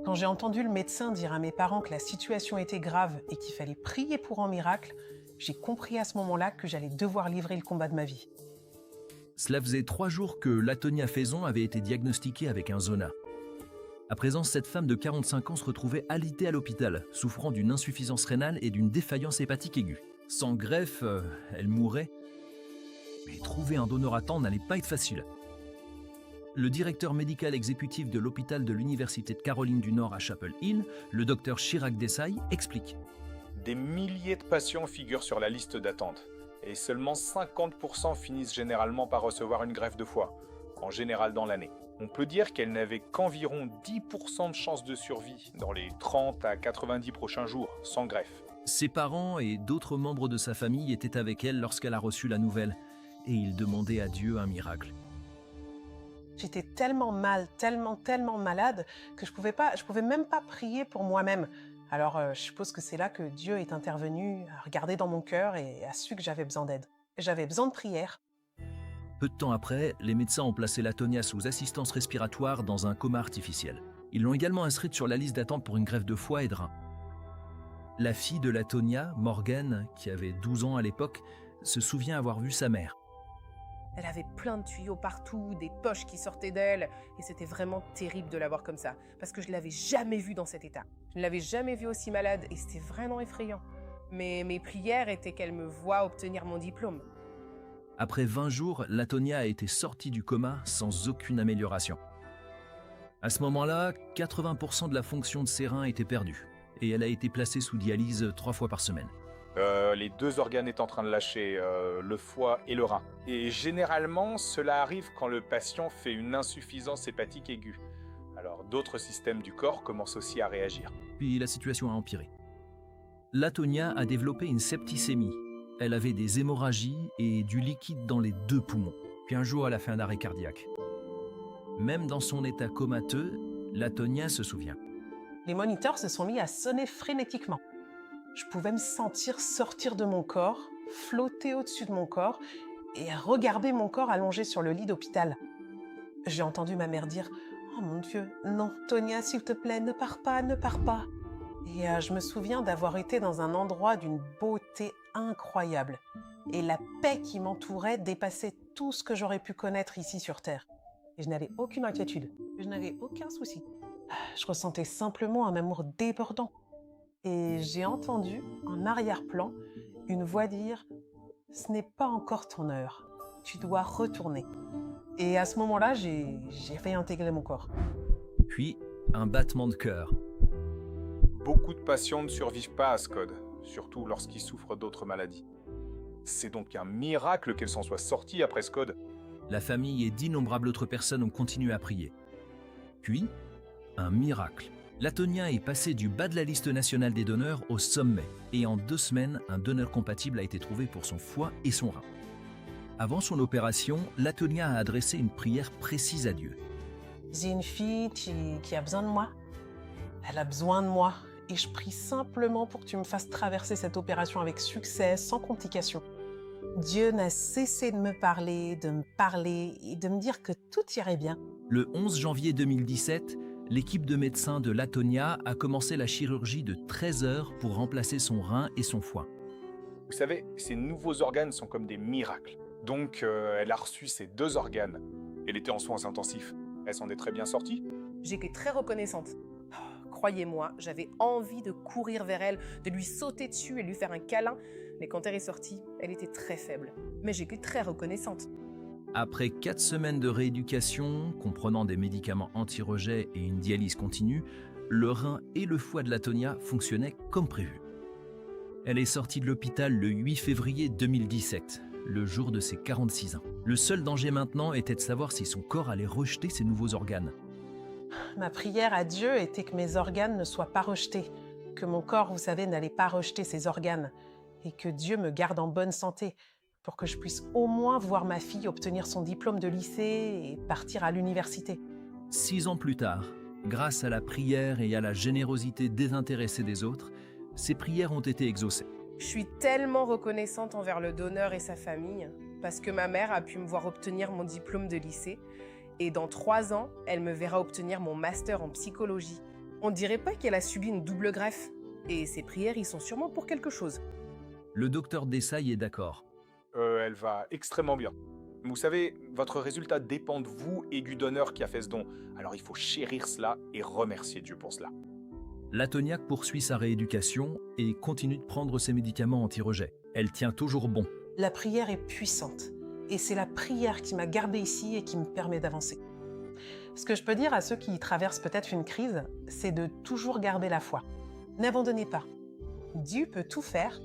Quand j'ai entendu le médecin dire à mes parents que la situation était grave et qu'il fallait prier pour un miracle, j'ai compris à ce moment-là que j'allais devoir livrer le combat de ma vie. Cela faisait 3 jours que Latonia Faison avait été diagnostiquée avec un zona. À présent, cette femme de 45 ans se retrouvait alitée à l'hôpital, souffrant d'une insuffisance rénale et d'une défaillance hépatique aiguë. Sans greffe, elle mourrait. Mais trouver un donneur à temps n'allait pas être facile. Le directeur médical exécutif de l'hôpital de l'Université de Caroline du Nord à Chapel Hill, le docteur Chirag Desai, explique. Des milliers de patients figurent sur la liste d'attente et seulement 50% finissent généralement par recevoir une greffe de foie, en général dans l'année. On peut dire qu'elle n'avait qu'environ 10% de chances de survie dans les 30 à 90 prochains jours, sans greffe. Ses parents et d'autres membres de sa famille étaient avec elle lorsqu'elle a reçu la nouvelle, et ils demandaient à Dieu un miracle. J'étais tellement mal, tellement malade que je pouvais même pas prier pour moi-même. Alors je suppose que c'est là que Dieu est intervenu, a regardé dans mon cœur et a su que j'avais besoin d'aide. J'avais besoin de prière. Peu de temps après, les médecins ont placé Latonia sous assistance respiratoire dans un coma artificiel. Ils l'ont également inscrite sur la liste d'attente pour une greffe de foie et de rein. La fille de Latonia, Morgan, qui avait 12 ans à l'époque, se souvient avoir vu sa mère. Elle avait plein de tuyaux partout, des poches qui sortaient d'elle, et c'était vraiment terrible de la voir comme ça, parce que je ne l'avais jamais vue dans cet état. Je ne l'avais jamais vue aussi malade, et c'était vraiment effrayant. Mais mes prières étaient qu'elle me voie obtenir mon diplôme. Après 20 jours, Latonia a été sortie du coma sans aucune amélioration. À ce moment-là, 80% de la fonction de ses reins était perdue, et elle a été placée sous dialyse 3 fois par semaine. Les 2 organes est en train de lâcher, le foie et le rein. Et généralement, cela arrive quand le patient fait une insuffisance hépatique aiguë. Alors d'autres systèmes du corps commencent aussi à réagir. Puis la situation a empiré. Latonia a développé une septicémie. Elle avait des hémorragies et du liquide dans les 2 poumons. Puis un jour, elle a fait un arrêt cardiaque. Même dans son état comateux, Latonia se souvient. Les moniteurs se sont mis à sonner frénétiquement. Je pouvais me sentir sortir de mon corps, flotter au-dessus de mon corps et regarder mon corps allongé sur le lit d'hôpital. J'ai entendu ma mère dire « Oh mon Dieu, non, Tonia, s'il te plaît, ne pars pas, ne pars pas !» Et je me souviens d'avoir été dans un endroit d'une beauté incroyable. Et la paix qui m'entourait dépassait tout ce que j'aurais pu connaître ici sur Terre. Et je n'avais aucune inquiétude, je n'avais aucun souci. Je ressentais simplement un amour débordant. Et j'ai entendu, en arrière-plan, une voix dire « Ce n'est pas encore ton heure, tu dois retourner ». Et à ce moment-là, j'ai réintégré mon corps. Puis, un battement de cœur. Beaucoup de patients ne survivent pas à SCOD, surtout lorsqu'ils souffrent d'autres maladies. C'est donc un miracle qu'elle s'en soit sortie après SCOD. La famille et d'innombrables autres personnes ont continué à prier. Puis, un miracle. Latonia est passée du bas de la liste nationale des donneurs au sommet. Et en 2 semaines, un donneur compatible a été trouvé pour son foie et son rein. Avant son opération, Latonia a adressé une prière précise à Dieu. J'ai une fille qui a besoin de moi. Elle a besoin de moi. Et je prie simplement pour que tu me fasses traverser cette opération avec succès, sans complications. Dieu n'a cessé de me parler et de me dire que tout irait bien. Le 11 janvier 2017, l'équipe de médecins de Latonia a commencé la chirurgie de 13 heures pour remplacer son rein et son foie. Vous savez, ces nouveaux organes sont comme des miracles. Donc, elle a reçu ces 2 organes. Elle était en soins intensifs. Elle s'en est très bien sortie. J'étais très reconnaissante. Croyez-moi, j'avais envie de courir vers elle, de lui sauter dessus et lui faire un câlin. Mais quand elle est sortie, elle était très faible. Mais j'étais très reconnaissante. Après 4 semaines de rééducation, comprenant des médicaments anti-rejet et une dialyse continue, le rein et le foie de Latonia fonctionnaient comme prévu. Elle est sortie de l'hôpital le 8 février 2017, le jour de ses 46 ans. Le seul danger maintenant était de savoir si son corps allait rejeter ses nouveaux organes. Ma prière à Dieu était que mes organes ne soient pas rejetés, que mon corps, vous savez, n'allait pas rejeter ses organes, et que Dieu me garde en bonne santé, pour que je puisse au moins voir ma fille obtenir son diplôme de lycée et partir à l'université. 6 ans plus tard, grâce à la prière et à la générosité désintéressée des autres, ces prières ont été exaucées. Je suis tellement reconnaissante envers le donneur et sa famille, parce que ma mère a pu me voir obtenir mon diplôme de lycée, et dans 3 ans, elle me verra obtenir mon master en psychologie. On dirait pas qu'elle a subi une double greffe. Et ses prières y sont sûrement pour quelque chose. Le docteur Desai est d'accord. Elle va extrêmement bien. Vous savez, votre résultat dépend de vous, aigu d'honneur qui a fait ce don. Alors il faut chérir cela et remercier Dieu pour cela. Latoniaque poursuit sa rééducation et continue de prendre ses médicaments anti-rejet. Elle tient toujours bon. La prière est puissante. Et c'est la prière qui m'a gardée ici et qui me permet d'avancer. Ce que je peux dire à ceux qui traversent peut-être une crise, c'est de toujours garder la foi. N'abandonnez pas. Dieu peut tout faire